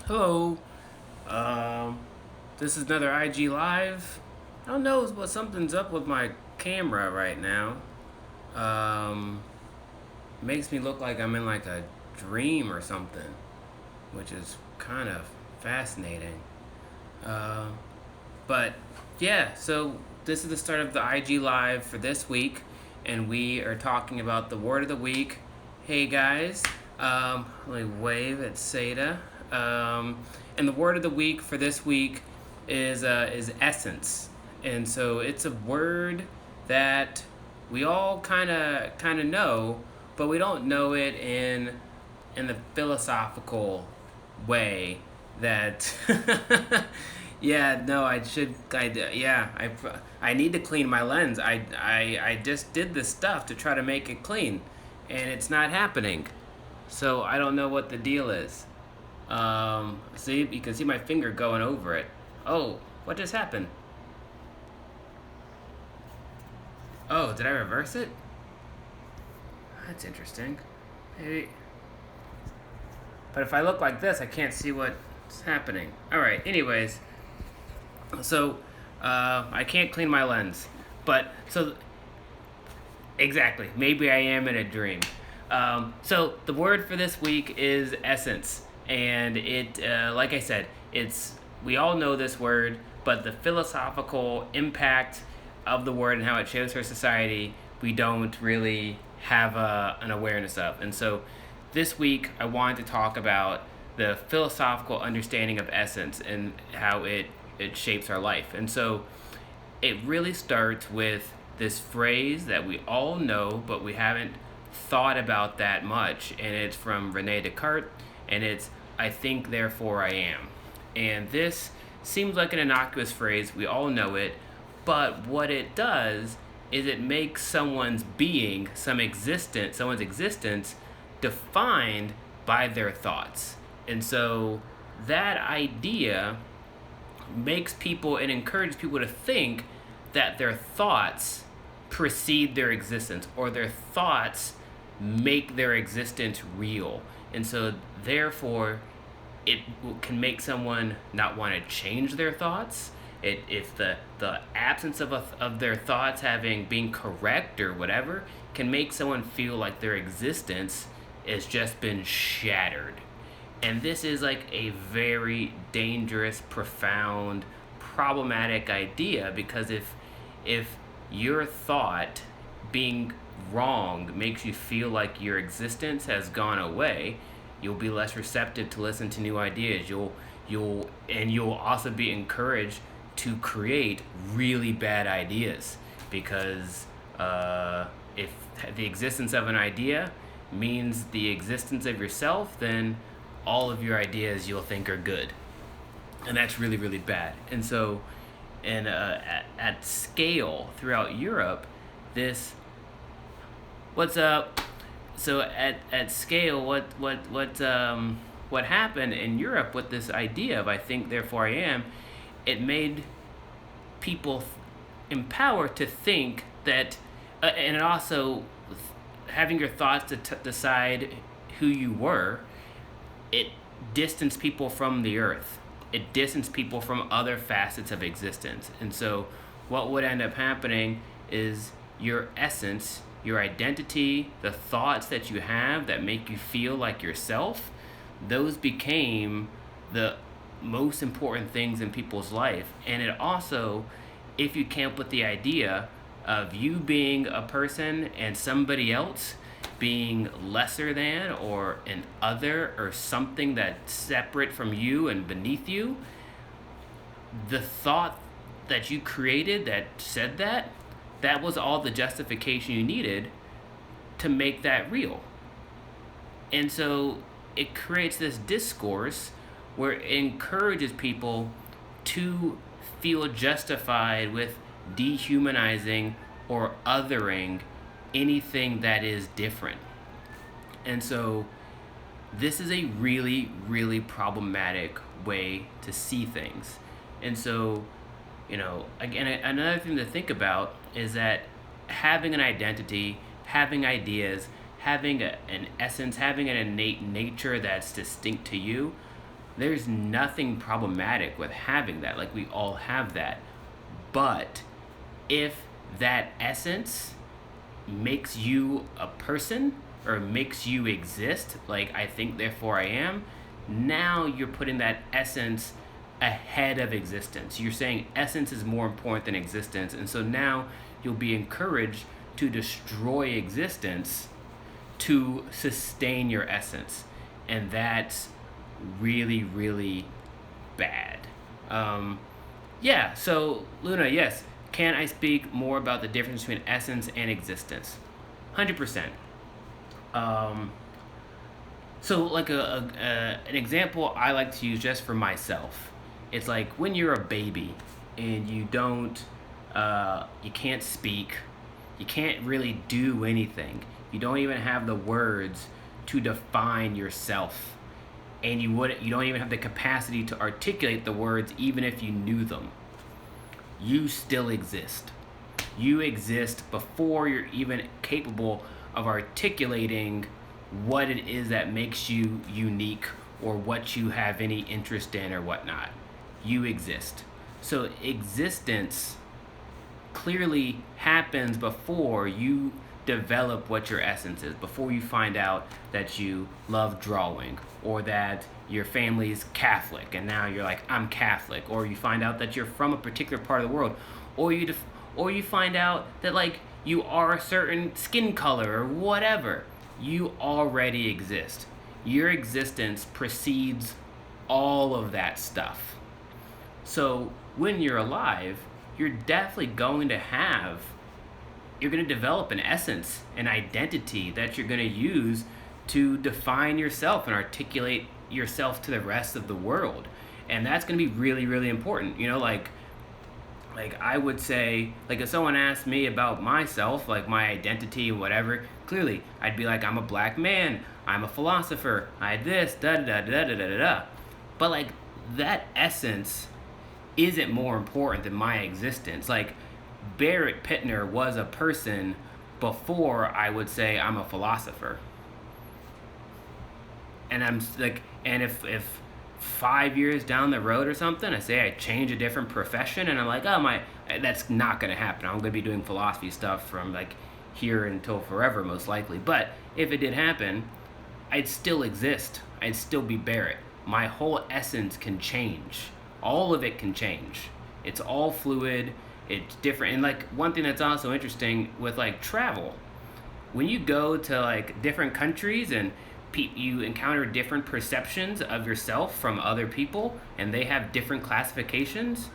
Hello. Um, this is another IG Live. I don't know what something's up with my camera right now. Um, Makes me look like I'm in like a dream or something, which is kind of fascinating. Uh, but yeah, so this is the start of the IG Live for this week, and we are talking about the word of the week. Hey guys, let me wave at Seda. Um, and the word of the week for this week is essence, and so it's a word that we all kind of know, but we don't know it in the philosophical way that yeah, no, I need to clean my lens. I just did this stuff to try to make it clean, and it's not happening. So I don't know what the deal is. See, you can see my finger going over it. Oh, what just happened? Oh, did I reverse it? That's interesting. Maybe. But if I look like this, I can't see what's happening. All right. Anyways, so I can't clean my lens, but so exactly, maybe I am in a dream. So the word for this week is essence, and like I said, it's we all know this word, but the philosophical impact of the word and how it shapes our society, we don't really have an awareness of. And so this week, I wanted to talk about the philosophical understanding of essence and how it shapes our life. And so it really starts with this phrase that we all know, but we haven't thought about that much. And it's from Rene Descartes, and it's, I think, therefore I am. And this seems like an innocuous phrase, we all know it, but what it does is it makes someone's being, someone's existence, defined by their thoughts. And so that idea makes people and encourages people to think that their thoughts precede their existence, or their thoughts make their existence real. And so therefore it can make someone not want to change their thoughts. If the absence of their thoughts having being correct or whatever can make someone feel like their existence has just been shattered. And this is like a very dangerous, profound, problematic idea, because if your thought being wrong makes you feel like your existence has gone away, you'll be less receptive to listen to new ideas. You'll also be encouraged to create really bad ideas, because if the existence of an idea means the existence of yourself, then all of your ideas you'll think are good, and that's really really bad. And so, and at scale throughout Europe, this what's up? So at scale, what happened in Europe with this idea of I think therefore I am, it made people empowered to think that, and it also having your thoughts to decide who you were, it distanced people from the earth. It distanced people from other facets of existence. And so what would end up happening is your essence, your identity, the thoughts that you have that make you feel like yourself, those became the most important things in people's life. And it also, if you came up with the idea of you being a person and somebody else being lesser than or an other or something that's separate from you and beneath you, the thought that you created that said that was all the justification you needed to make that real. And so it creates this discourse where it encourages people to feel justified with dehumanizing or othering anything that is different. And so this is a really, really problematic way to see things. And so, again, another thing to think about is that having an identity, having ideas, having an essence, having an innate nature that's distinct to you, There's nothing problematic with having that. Like, we all have that. But if that essence makes you a person or makes you exist, like I think, therefore I am, now you're putting that essence ahead of existence. You're saying essence is more important than existence. And so now you'll be encouraged to destroy existence to sustain your essence. And that's really, really bad. Um, yeah, so Luna, yes. Can I speak more about the difference between essence and existence? 100%. Um, so, like an example I like to use just for myself, it's like when you're a baby and you can't speak, you can't really do anything. You don't even have the words to define yourself, and you don't even have the capacity to articulate the words, even if you knew them. You still exist. You exist before you're even capable of articulating what it is that makes you unique or what you have any interest in or whatnot. You exist. So existence clearly happens before you develop what your essence is, before you find out that you love drawing or that your family's Catholic and now you're like, I'm Catholic, or you find out that you're from a particular part of the world, or you find out that like you are a certain skin color or whatever. You already exist. Your existence precedes all of that stuff. So when you're alive, you're definitely you're going to develop an essence, an identity that you're going to use to define yourself and articulate yourself to the rest of the world. And that's going to be really, really important. Like I would say, like if someone asked me about myself, like my identity, whatever, clearly I'd be like, I'm a black man, I'm a philosopher, I this, da da da da da da da. But like that essence isn't more important than my existence. Like Barrett Pittner was a person before I would say I'm a philosopher. And I'm like, and if 5 years down the road or something, I say I change a different profession, and I'm like, oh my, that's not gonna happen. I'm gonna be doing philosophy stuff from like here until forever, most likely. But if it did happen, I'd still exist. I'd still be Barrett. My whole essence can change. All of it can change. It's all fluid. It's different. And like one thing that's also interesting with like travel, when you go to like different countries and you encounter different perceptions of yourself from other people, and they have different classifications,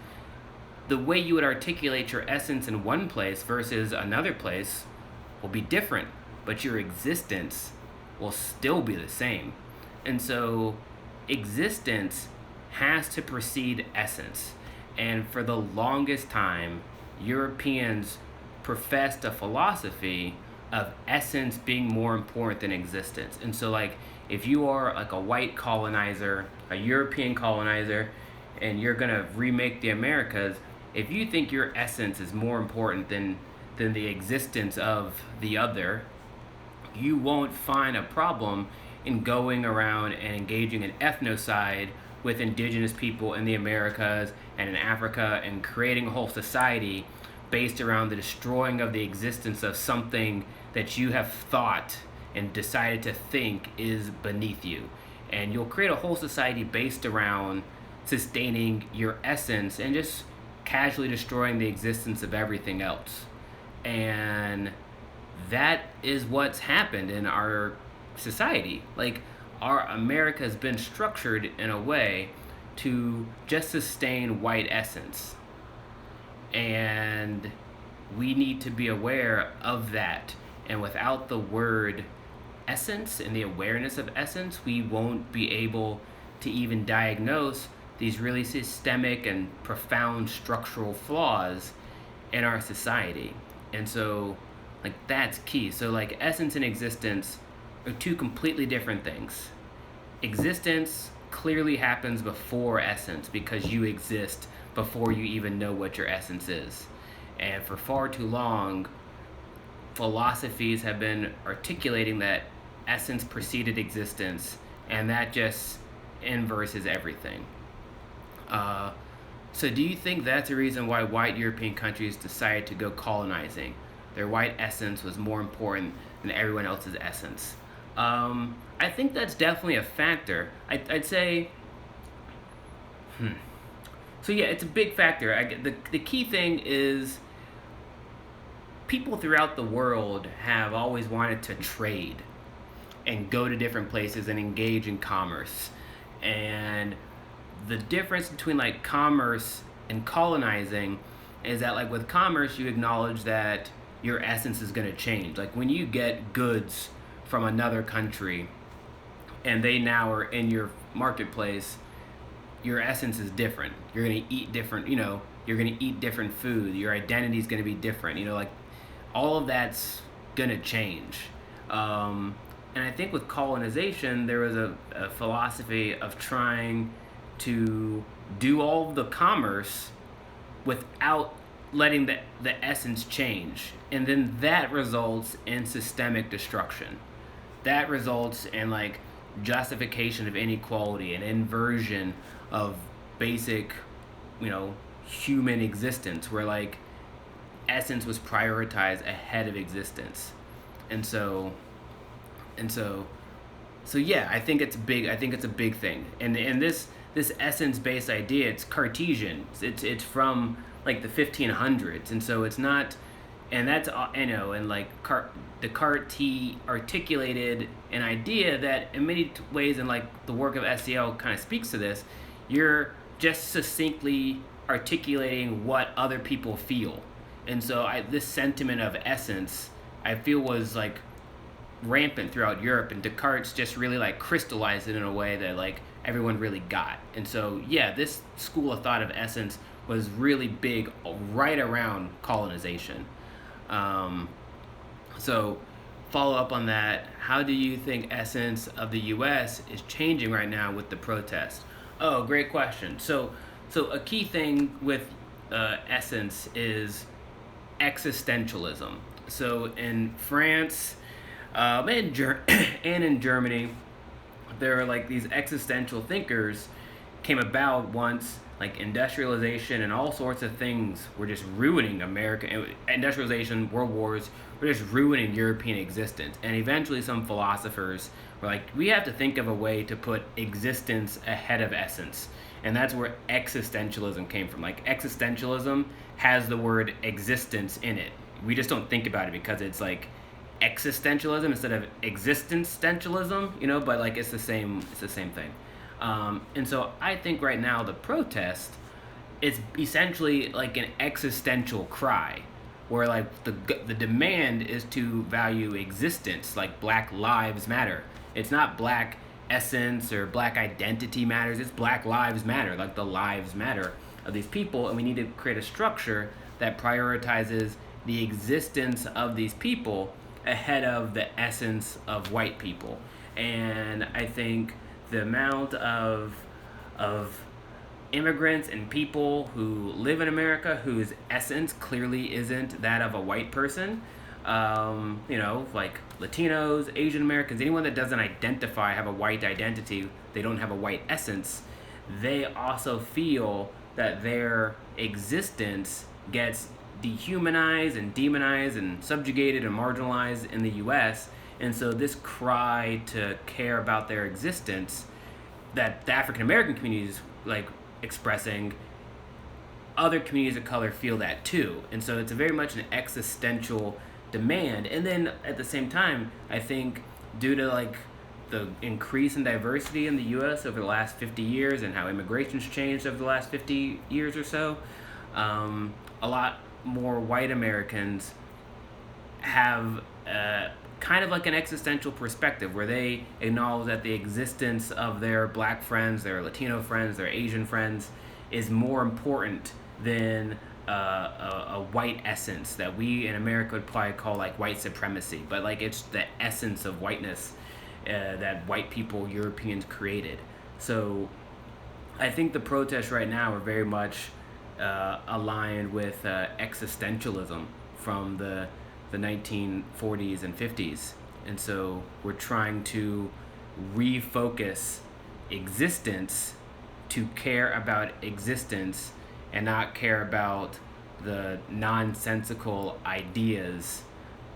the way you would articulate your essence in one place versus another place will be different, but your existence will still be the same. And so existence has to precede essence. And for the longest time, Europeans professed a philosophy of essence being more important than existence. And so like if you are like a white colonizer, a European colonizer, and you're gonna remake the Americas, if you think your essence is more important than the existence of the other, you won't find a problem in going around and engaging in ethnocide with indigenous people in the Americas and in Africa and creating a whole society based around the destroying of the existence of something that you have thought and decided to think is beneath you. And you'll create a whole society based around sustaining your essence and just casually destroying the existence of everything else. And that is what's happened in our society. Like our America has been structured in a way to just sustain white essence. And we need to be aware of that. And without the word essence and the awareness of essence, we won't be able to even diagnose these really systemic and profound structural flaws in our society. And so, like, that's key. So, like, essence and existence are two completely different things. Existence clearly happens before essence because you exist before you even know what your essence is. And for far too long, philosophies have been articulating that essence preceded existence, and that just inverse is everything. Uh, so do you think that's the reason why white European countries decided to go colonizing? Their white essence was more important than everyone else's essence. I think that's definitely a factor. I'd say, so yeah, it's a big factor. The key thing is people throughout the world have always wanted to trade and go to different places and engage in commerce. And the difference between like commerce and colonizing is that like with commerce you acknowledge that your essence is going to change. Like when you get goods from another country and they now are in your marketplace, your essence is different. You're going to eat different, you're going to eat different food. Your identity is going to be different. Like all of that's going to change. And I think with colonization, there was a philosophy of trying to do all the commerce without letting the essence change. And then that results in systemic destruction. That results in like justification of inequality and inversion of basic, human existence, where like essence was prioritized ahead of existence. And so yeah, I think it's big. I think it's a big thing. And this essence based idea, it's Cartesian. It's from like the 1500s, and so it's not. And that's and like Descartes articulated an idea that in many ways, and like the work of SEL kind of speaks to this. You're just succinctly articulating what other people feel, and so this sentiment of essence, I feel, was like rampant throughout Europe, and Descartes just really like crystallized it in a way that like everyone really got. And so yeah, this school of thought of essence was really big right around colonization. So follow up on that, how do you think essence of the US is changing right now with the protests? Oh, great question. So a key thing with essence is existentialism. So in France, and in Germany, there are like these existential thinkers came about once like industrialization and all sorts of things were just ruining America. Industrialization, world wars were just ruining European existence. And eventually some philosophers were like, we have to think of a way to put existence ahead of essence. And that's where existentialism came from. Like existentialism has the word existence in it. We just don't think about it because it's like existentialism instead of existentialism, but like it's the same thing. And so I think right now the protest is essentially like an existential cry, where like the demand is to value existence, like Black Lives Matter. It's not Black essence or Black identity matters, it's Black Lives Matter, like the lives matter of these people, and we need to create a structure that prioritizes the existence of these people ahead of the essence of white people. And I think the amount of immigrants and people who live in America whose essence clearly isn't that of a white person, like Latinos, Asian Americans, anyone that doesn't have a white identity, they don't have a white essence, they also feel that their existence gets dehumanized and demonized and subjugated and marginalized in the US. And so this cry to care about their existence that the African American community is like expressing, other communities of color feel that too. And so it's very much an existential demand. And then at the same time, I think due to like the increase in diversity in the US over the last 50 years and how immigration's changed over the last 50 years or so, a lot more white Americans have kind of like an existential perspective where they acknowledge that the existence of their Black friends, their Latino friends, their Asian friends is more important than a white essence that we in America would probably call like white supremacy, but like it's the essence of whiteness that white people, Europeans created. So I think the protests right now are very much aligned with existentialism from the 1940s and 50s. And so we're trying to refocus existence to care about existence and not care about the nonsensical ideas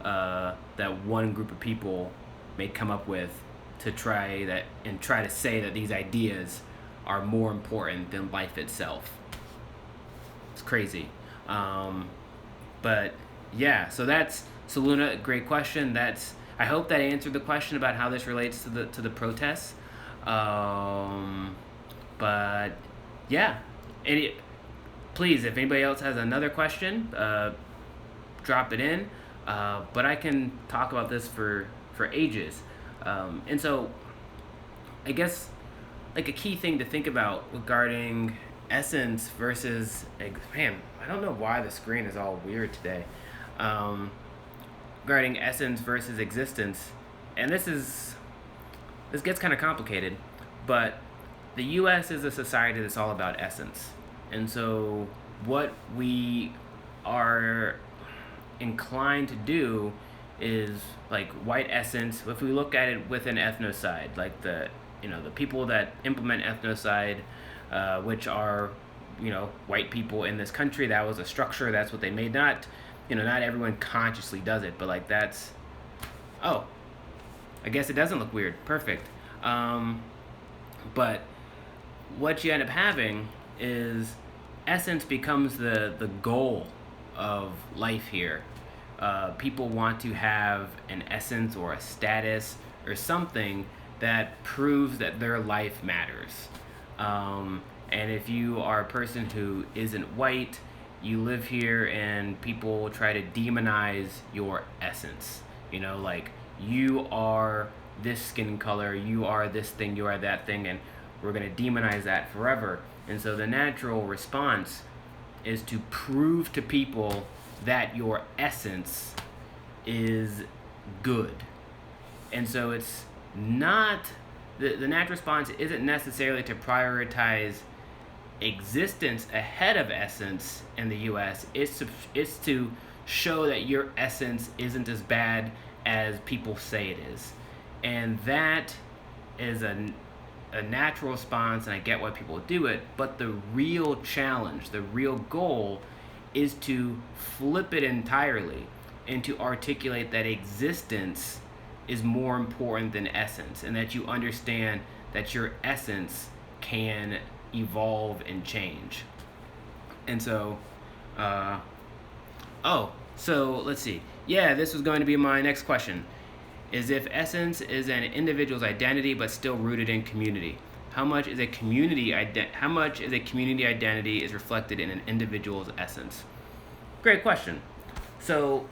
that one group of people may come up with to try to say that these ideas are more important than life itself. It's crazy. But yeah, so Luna, great question. I hope that answered the question about how this relates to the protests. But yeah, please, if anybody else has another question, drop it in. But I can talk about this for ages. And so I guess like a key thing to think about regarding essence versus man, I don't know why the screen is all weird today. Regarding essence versus existence, and this gets kind of complicated, but the U.S. is a society that's all about essence, and so what we are inclined to do is like white essence. If we look at it with an ethnocide, like the people that implement ethnocide, which are white people in this country, that was a structure, that's what they made. Not everyone consciously does it, but like that's, oh, I guess it doesn't look weird. Perfect. But what you end up having is essence becomes the goal of life here. People want to have an essence or a status or something that proves that their life matters. And if you are a person who isn't white, you live here and people try to demonize your essence. Like you are this skin color, you are this thing, you are that thing, and we're going to demonize that forever. And so the natural response is to prove to people that your essence is good. And so it's not, the natural response isn't necessarily to prioritize existence ahead of essence in the US. It's to show that your essence isn't as bad as people say it is. And that is a natural response, and I get why people do it, but the real challenge, the real goal is to flip it entirely and to articulate that existence is more important than essence, and that you understand that your essence can evolve and change. And so, so let's see. Yeah, this was going to be my next question. Is if essence is an individual's identity but still rooted in community, how much is a community identity is reflected in an individual's essence? Great question. So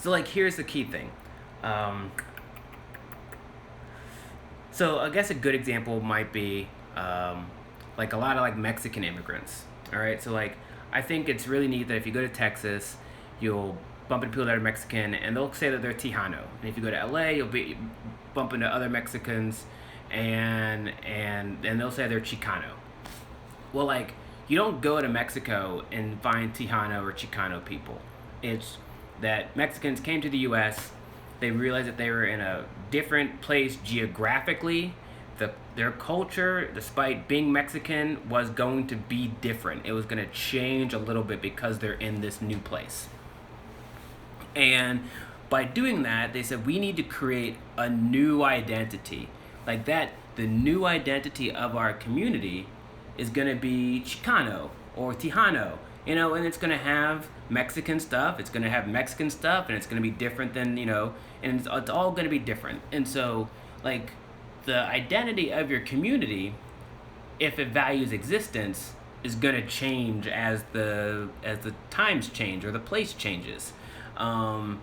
like here's the key thing. So I guess a good example might be like a lot of like Mexican immigrants. All right, so like I think it's really neat that if you go to Texas, you'll bump into people that are Mexican, and they'll say that they're Tejano. And if you go to LA, you'll bump into other Mexicans, and they'll say they're Chicano. Well, like you don't go to Mexico and find Tejano or Chicano people. It's that Mexicans came to the U.S., they realized that they were in a different place geographically. Their culture, despite being Mexican, was going to be different. It was going to change a little bit because they're in this new place. And by doing that, they said, we need to create a new identity. Like that, the new identity of our community is going to be Chicano or Tejano, and it's going to have Mexican stuff, it's going to have Mexican stuff, and it's going to be different than, and it's all going to be different. And so, like, the identity of your community, if it values existence, is going to change as the times change or the place changes. Some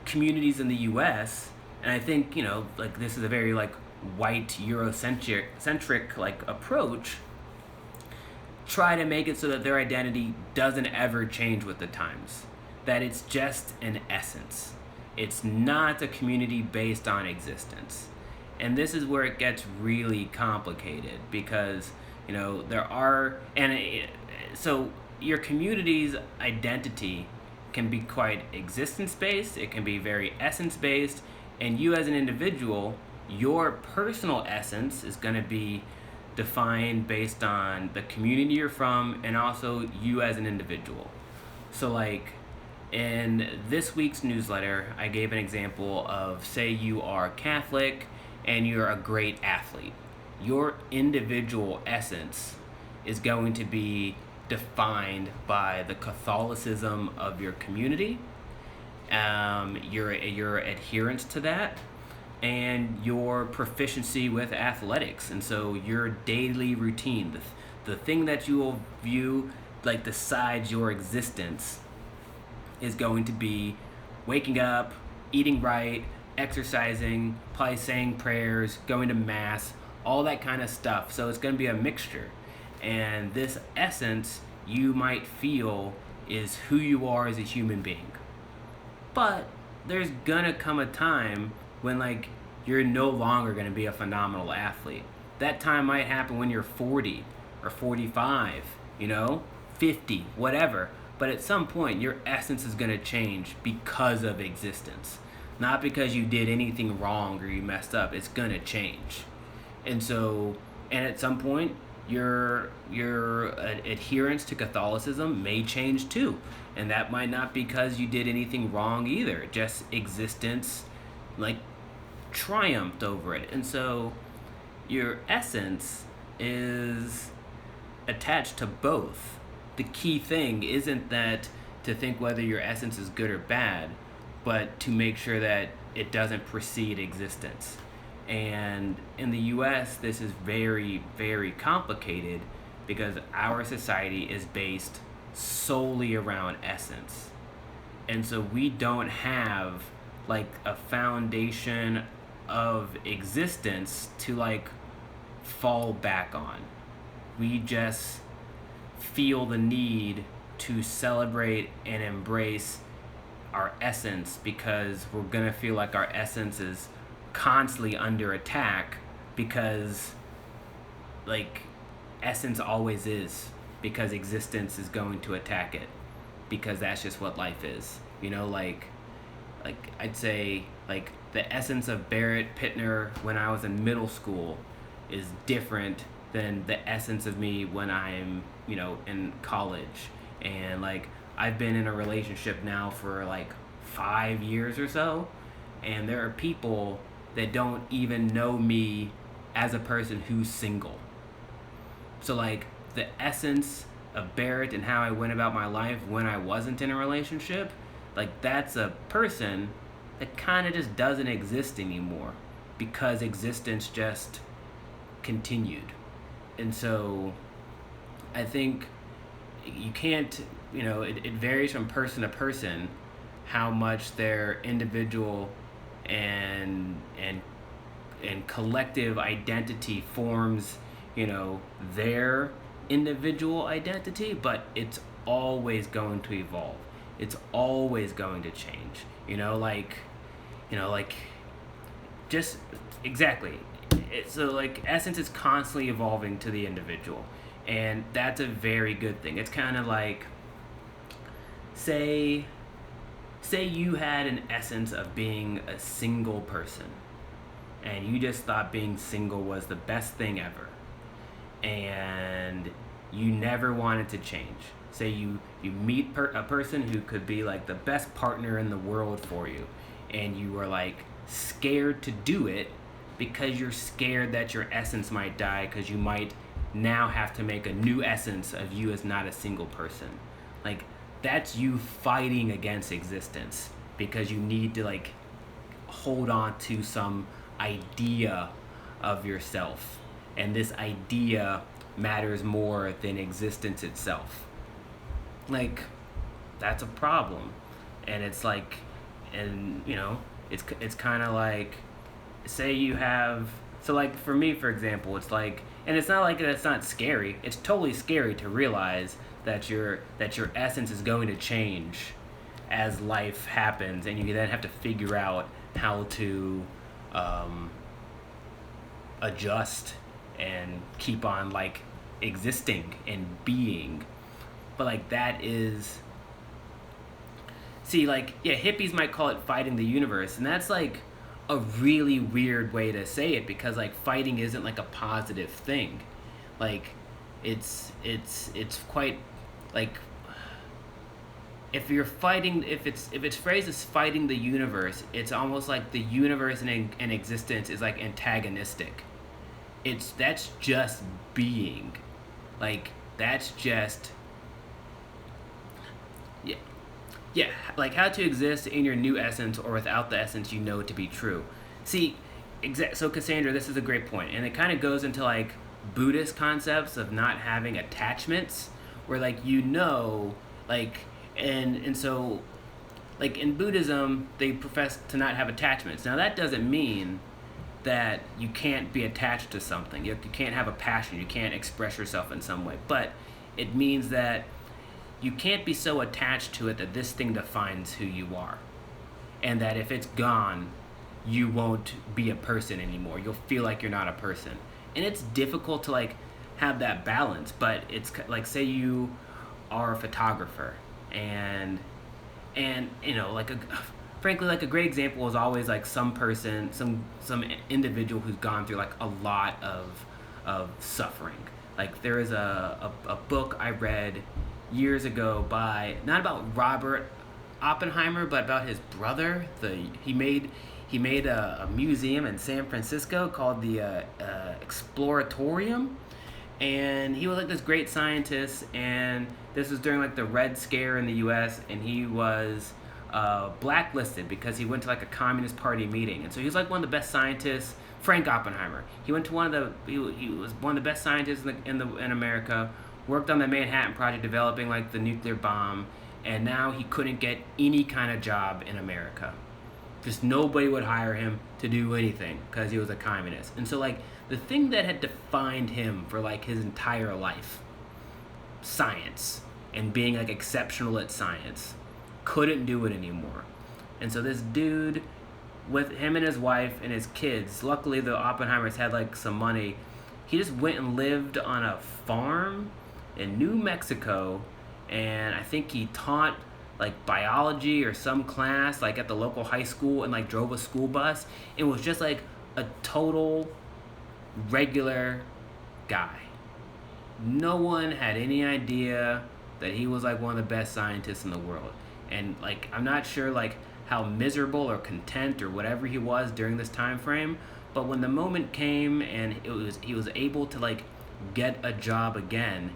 communities in the U.S., and I think, like this is a very like white Eurocentric like approach, try to make it so that their identity doesn't ever change with the times. That it's just an essence. It's not a community based on existence. And this is where it gets really complicated because, so your community's identity can be quite existence-based, it can be very essence-based, and you as an individual your personal essence is going to be defined based on the community you're from and also you as an individual. So, like, in this week's newsletter, I gave an example of, say you are Catholic and you're a great athlete. Your individual essence is going to be defined by the Catholicism of your community, your adherence to that, and your proficiency with athletics. And so your daily routine, the thing that you will view like decides your existence, is going to be waking up, eating right, exercising, probably saying prayers, going to mass, all that kind of stuff. So it's going to be a mixture. And this essence you might feel is who you are as a human being. But there's gonna come a time when, like, you're no longer gonna be a phenomenal athlete. That time might happen when you're 40 or 45, 50, whatever. But at some point, your essence is gonna change because of existence. Not because you did anything wrong or you messed up. It's gonna change. And so, and at some point, your adherence to Catholicism may change too. And that might not be because you did anything wrong either. Just existence, like, triumphed over it. And so your essence is attached to both. The key thing isn't that to think whether your essence is good or bad, but to make sure that it doesn't precede existence. And in the US, this is very, very complicated because our society is based solely around essence. And so we don't have like a foundation of existence to like fall back on. We just feel the need to celebrate and embrace our essence because we're gonna feel like our essence is constantly under attack because, like, essence always is, because existence is going to attack it, because that's just what life is. Like I'd say, like, the essence of Barrett Pittner when I was in middle school is different than the essence of me when I'm in college. And like, I've been in a relationship now for like 5 years or so, and there are people that don't even know me as a person who's single. So like, the essence of Barrett and how I went about my life when I wasn't in a relationship, like, that's a person that kind of just doesn't exist anymore because existence just continued. And so I think you can't, it varies from person to person how much their individual and collective identity forms, their individual identity, but it's always going to evolve. It's always going to change. Just exactly. So like, essence is constantly evolving to the individual, and that's a very good thing. It's kind of like, say you had an essence of being a single person, and you just thought being single was the best thing ever, and you never wanted to change. Say you meet a person who could be like the best partner in the world for you, and you were like scared to do it because you're scared that your essence might die, because you might now have to make a new essence of you as not a single person. Like, that's you fighting against existence because you need to like hold on to some idea of yourself, and this idea matters more than existence itself. Like, that's a problem. And it's like, and it's kind of like, say you have, so like, for me, for example, it's like, and it's not like it's not scary. It's totally scary to realize that your essence is going to change as life happens, and you then have to figure out how to adjust and keep on like existing and being. But like, that is, see, like, yeah, hippies might call it fighting the universe, and that's like a really weird way to say it, because like fighting isn't like a positive thing. Like it's quite like, if you're fighting, if it's phrased as fighting the universe, it's almost like the universe in existence is like antagonistic. It's That's just being, like that's just, yeah, yeah, like how to exist in your new essence or without the essence you know to be true. See, so Cassandra, this is a great point, and it kind of goes into like Buddhist concepts of not having attachments, where like like, and so like in Buddhism they profess to not have attachments. Now that doesn't mean that you can't be attached to something. You can't have a passion. You can't express yourself in some way. But it means that you can't be so attached to it that this thing defines who you are. And that if it's gone, you won't be a person anymore. You'll feel like you're not a person. And it's difficult to like have that balance, but it's like, say you are a photographer, and like frankly, like a great example is always like some person, some individual who's gone through like a lot of suffering. Like there is a book I read years ago by, not about Robert Oppenheimer, but about his brother. He made a museum in San Francisco called the Exploratorium, and he was like this great scientist, and this was during like the Red Scare in the U.S., and he was blacklisted because he went to like a Communist Party meeting, and so he was like one of the best scientists. Frank Oppenheimer. He went to he was one of the best scientists in America. Worked on the Manhattan Project, developing like the nuclear bomb, and now he couldn't get any kind of job in America. Just nobody would hire him to do anything because he was a communist. And so like the thing that had defined him for like his entire life, science and being like exceptional at science, couldn't do it anymore. And so this dude, with him and his wife and his kids, luckily the Oppenheimers had like some money, he just went and lived on a farm in New Mexico, and I think he taught like biology or some class like at the local high school, and like drove a school bus. It was just like a total regular guy. No one had any idea that he was like one of the best scientists in the world. And like I'm not sure like how miserable or content or whatever he was during this time frame, but when the moment came and he was able to like get a job again,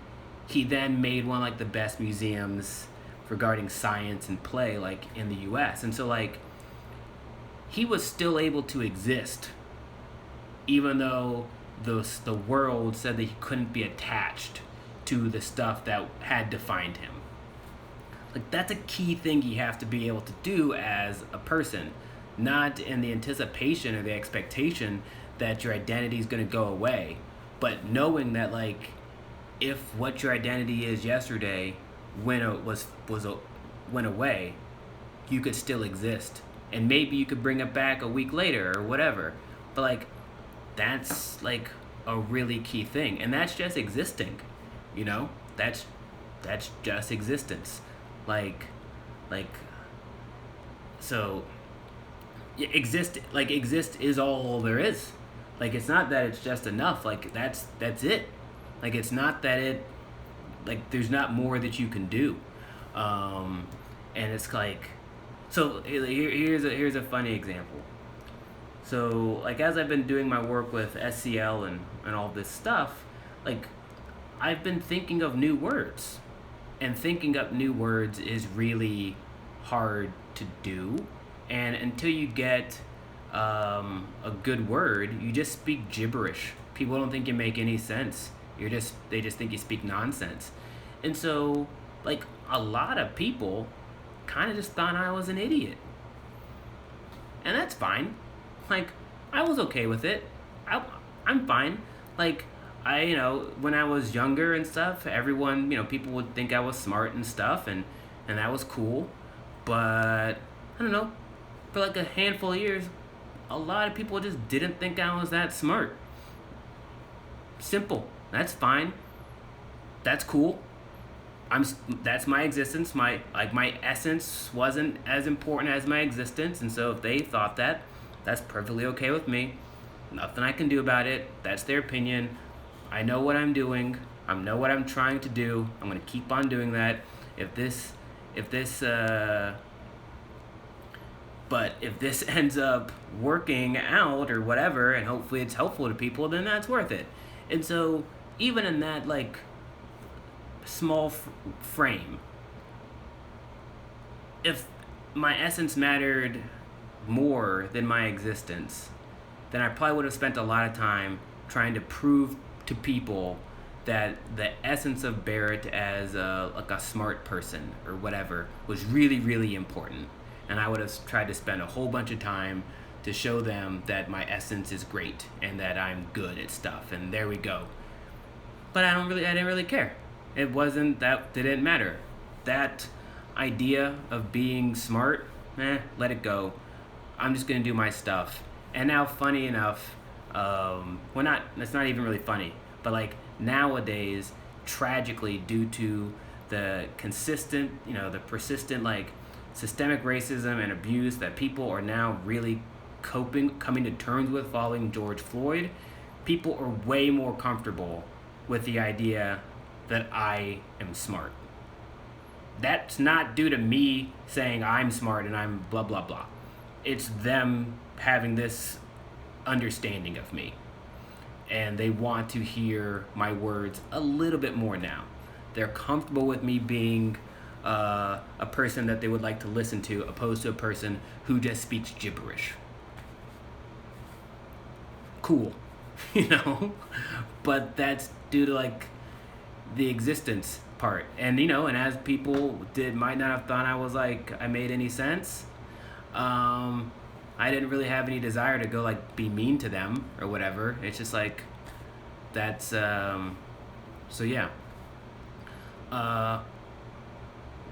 he then made one of like the best museums regarding science and play like in the US. And so like he was still able to exist even though the world said that he couldn't be attached to the stuff that had defined him. Like that's a key thing you have to be able to do as a person, not in the anticipation or the expectation that your identity is going to go away, but knowing that like if what your identity is yesterday went away, you could still exist, and maybe you could bring it back a week later or whatever. But like that's like a really key thing, and that's just existing, you know. That's just existence. Like so yeah, exist is all there is. Like it's not that it's just enough. Like that's it. Like it's not that it, like there's not more that you can do. And it's like, so here's a funny example. So like as I've been doing my work with SCL and all this stuff, like I've been thinking of new words, and thinking up new words is really hard to do. And until you get a good word, you just speak gibberish. People don't think you make any sense. They just think you speak nonsense. And so like a lot of people kind of just thought I was an idiot. And that's fine. Like I was okay with it. I'm fine. Like when I was younger and stuff, everyone, people would think I was smart and stuff, and that was cool. But I don't know, for like a handful of years, a lot of people just didn't think I was that smart. Simple. That's fine. That's cool. That's my existence. My essence wasn't as important as my existence, and so if they thought that, That's perfectly okay with me. Nothing I can do about it. That's their opinion. I know what I'm doing. I know what I'm trying to do. I'm gonna keep on doing that. If this, if this, but if this ends up working out or whatever, and hopefully it's helpful to people, then that's worth it. And so, even in that like small frame, if my essence mattered more than my existence, then I probably would have spent a lot of time trying to prove to people that the essence of Barrett as like a smart person or whatever was really, really important. And I would have tried to spend a whole bunch of time to show them that my essence is great and that I'm good at stuff. And there we go. But I didn't really care. It wasn't that, didn't matter. That idea of being smart, let it go. I'm just gonna do my stuff. And now, funny enough, it's not even really funny, but like nowadays, tragically, due to the persistent like systemic racism and abuse that people are now really coming to terms with following George Floyd, people are way more comfortable with the idea that I am smart. That's not due to me saying I'm smart and I'm blah blah blah. It's them having this understanding of me. And they want to hear my words a little bit more now. They're comfortable with me being a person that they would like to listen to, opposed to a person who just speaks gibberish. Cool, but that's due to like the existence part, and and as people might not have thought I made any sense. I didn't really have any desire to go like be mean to them or whatever. It's just like that's so yeah.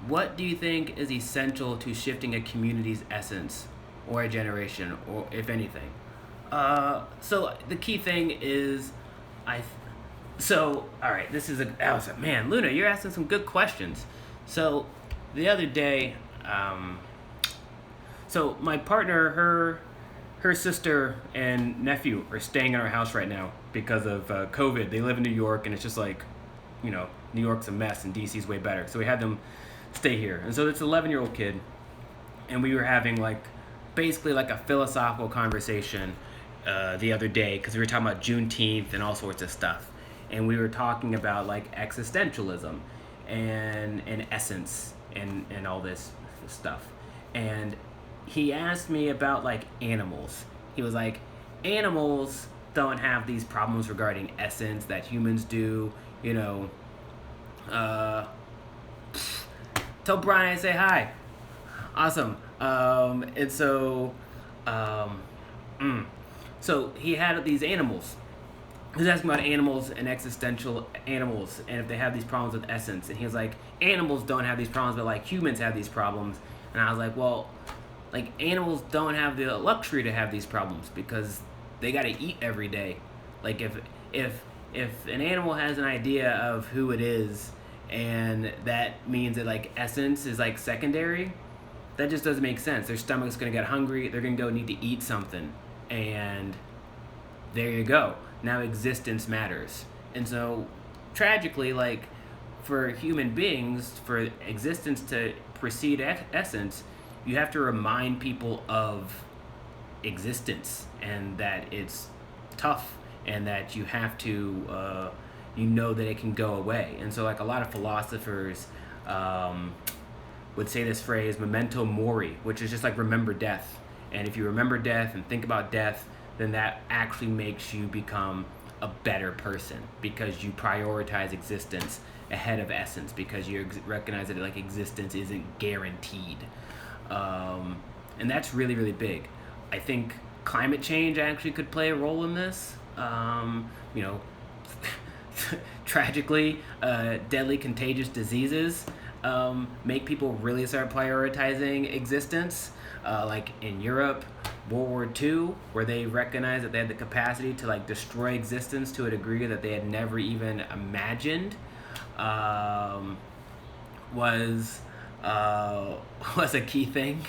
What do you think is essential to shifting a community's essence or a generation, or if anything? So the key thing is, all right, this is man, Luna, you're asking some good questions. So the other day, so my partner, her sister and nephew are staying in our house right now because of COVID. They live in New York, and it's just like, New York's a mess and DC's way better. So we had them stay here. And so it's an 11-year-old kid, and we were having like basically like a philosophical conversation the other day, because we were talking about Juneteenth and all sorts of stuff. And we were talking about like existentialism and essence and all this stuff. And he asked me about like animals. He was like, animals don't have these problems regarding essence that humans do, Tell Brian I say hi. Awesome. And so, so he had these animals. He was asking about animals and existential animals, and if they have these problems with essence. And he was like, animals don't have these problems, but like humans have these problems. And I was like, well, like animals don't have the luxury to have these problems because they got to eat every day. Like if an animal has an idea of who it is, and that means that like essence is like secondary, that just doesn't make sense. Their stomach's gonna get hungry. They're gonna go need to eat something, and there you go. Now existence matters. And so tragically, like for human beings, for existence to precede essence, you have to remind people of existence and that it's tough and that you have to that it can go away. And so like a lot of philosophers would say this phrase memento mori, which is just like remember death. And if you remember death and think about death, then that actually makes you become a better person, because you prioritize existence ahead of essence, because you recognize that like existence isn't guaranteed. And that's really, really big. I think climate change actually could play a role in this. Tragically, deadly contagious diseases make people really start prioritizing existence. Like in Europe, World War II, where they recognized that they had the capacity to like destroy existence to a degree that they had never even imagined, was a key thing.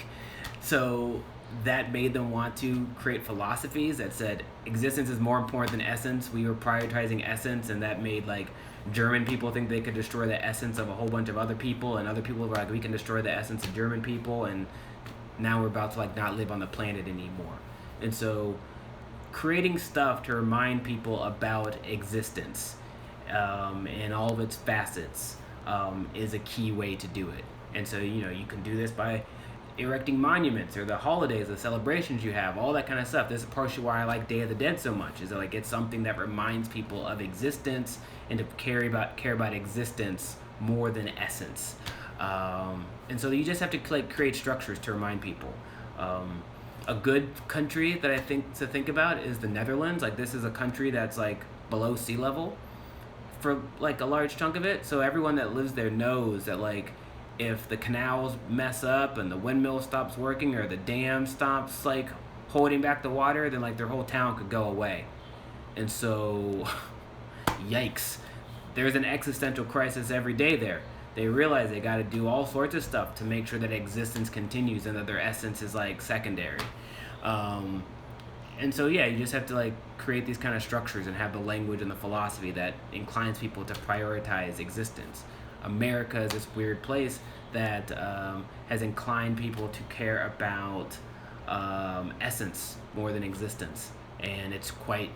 So that made them want to create philosophies that said existence is more important than essence. We were prioritizing essence, and that made like German people think they could destroy the essence of a whole bunch of other people, and other people were like, we can destroy the essence of German people, and now we're about to like not live on the planet anymore. And so creating stuff to remind people about existence, and all of its facets, is a key way to do it. And so, you can do this by erecting monuments, or the holidays, the celebrations you have, all that kind of stuff. This is partially why I like Day of the Dead so much, is that like it's something that reminds people of existence, and to care about existence more than essence. And so you just have to like create structures to remind people. A good country that I think to think about is the Netherlands. Like, this is a country that's like below sea level for like a large chunk of it. So everyone that lives there knows that like if the canals mess up and the windmill stops working, or the dam stops like holding back the water, then like their whole town could go away. And so yikes, there's an existential crisis every day there. They realize they got to do all sorts of stuff to make sure that existence continues, and that their essence is like secondary. And so yeah, you just have to like create these kind of structures and have the language and the philosophy that inclines people to prioritize existence. America is this weird place that has inclined people to care about essence more than existence, and it's quite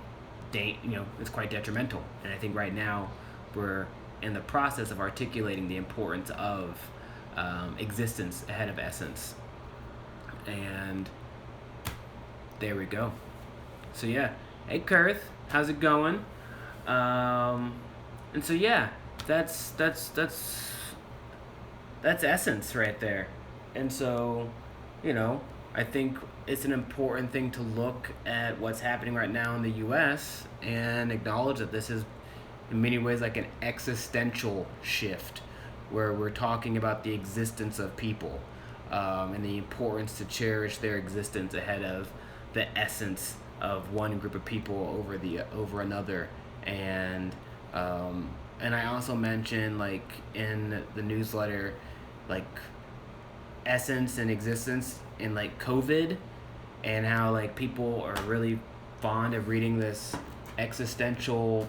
it's quite detrimental. And I think right now we're in the process of articulating the importance of existence ahead of essence. And there we go. So yeah, hey Kurth, how's it going? And so yeah, that's essence right there. And so, I think it's an important thing to look at what's happening right now in the U.S. and acknowledge that this is in many ways like an existential shift, where we're talking about the existence of people, and the importance to cherish their existence ahead of the essence of one group of people over another. And I also mentioned like in the newsletter, like essence and existence in like COVID, and how like people are really fond of reading this existential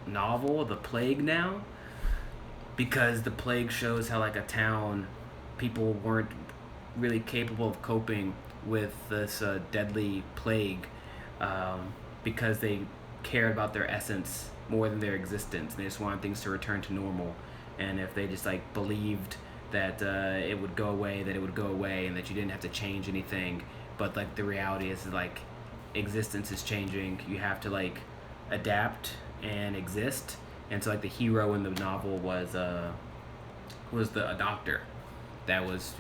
novel, The Plague, now, because The Plague shows how like a town, people weren't really capable of coping with this deadly plague, because they cared about their essence more than their existence, and they just wanted things to return to normal. And if they just like believed that it would go away, that it would go away, and that you didn't have to change anything. But like the reality is like existence is changing. You have to like adapt and exist. And so like the hero in the novel was a doctor that was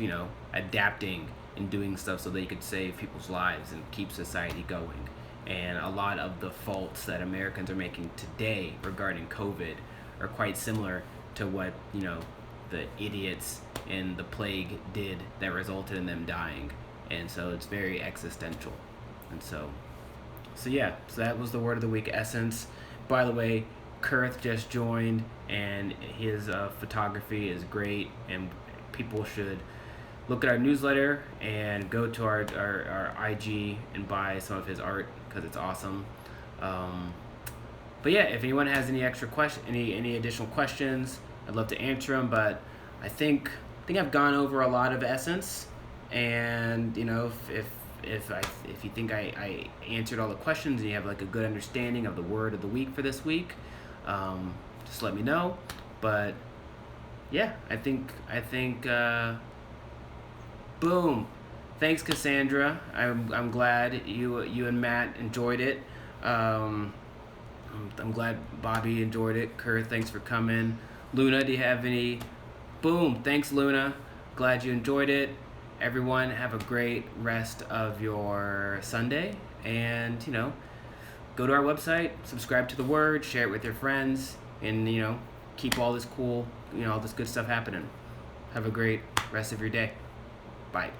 adapting and doing stuff so they could save people's lives and keep society going. And a lot of the faults that Americans are making today regarding COVID are quite similar to what the idiots in the plague did, that resulted in them dying. And so it's very existential. And so yeah, so that was the word of the week, essence. By the way, Kurth just joined, and his photography is great, and people should look at our newsletter and go to our IG and buy some of his art, because it's awesome. But yeah, if anyone has any extra any additional questions, I'd love to answer them. But I think I've gone over a lot of essence, and if you think I answered all the questions and you have like a good understanding of the word of the week for this week, just let me know. But yeah, I think boom. Thanks, Cassandra. I'm glad you and Matt enjoyed it. I'm glad Bobby enjoyed it. Kurth, thanks for coming. Luna, do you have any? Boom. Thanks, Luna. Glad you enjoyed it. Everyone, have a great rest of your Sunday. And, go to our website, subscribe to the word, share it with your friends, and, keep all this cool, all this good stuff happening. Have a great rest of your day. Bye.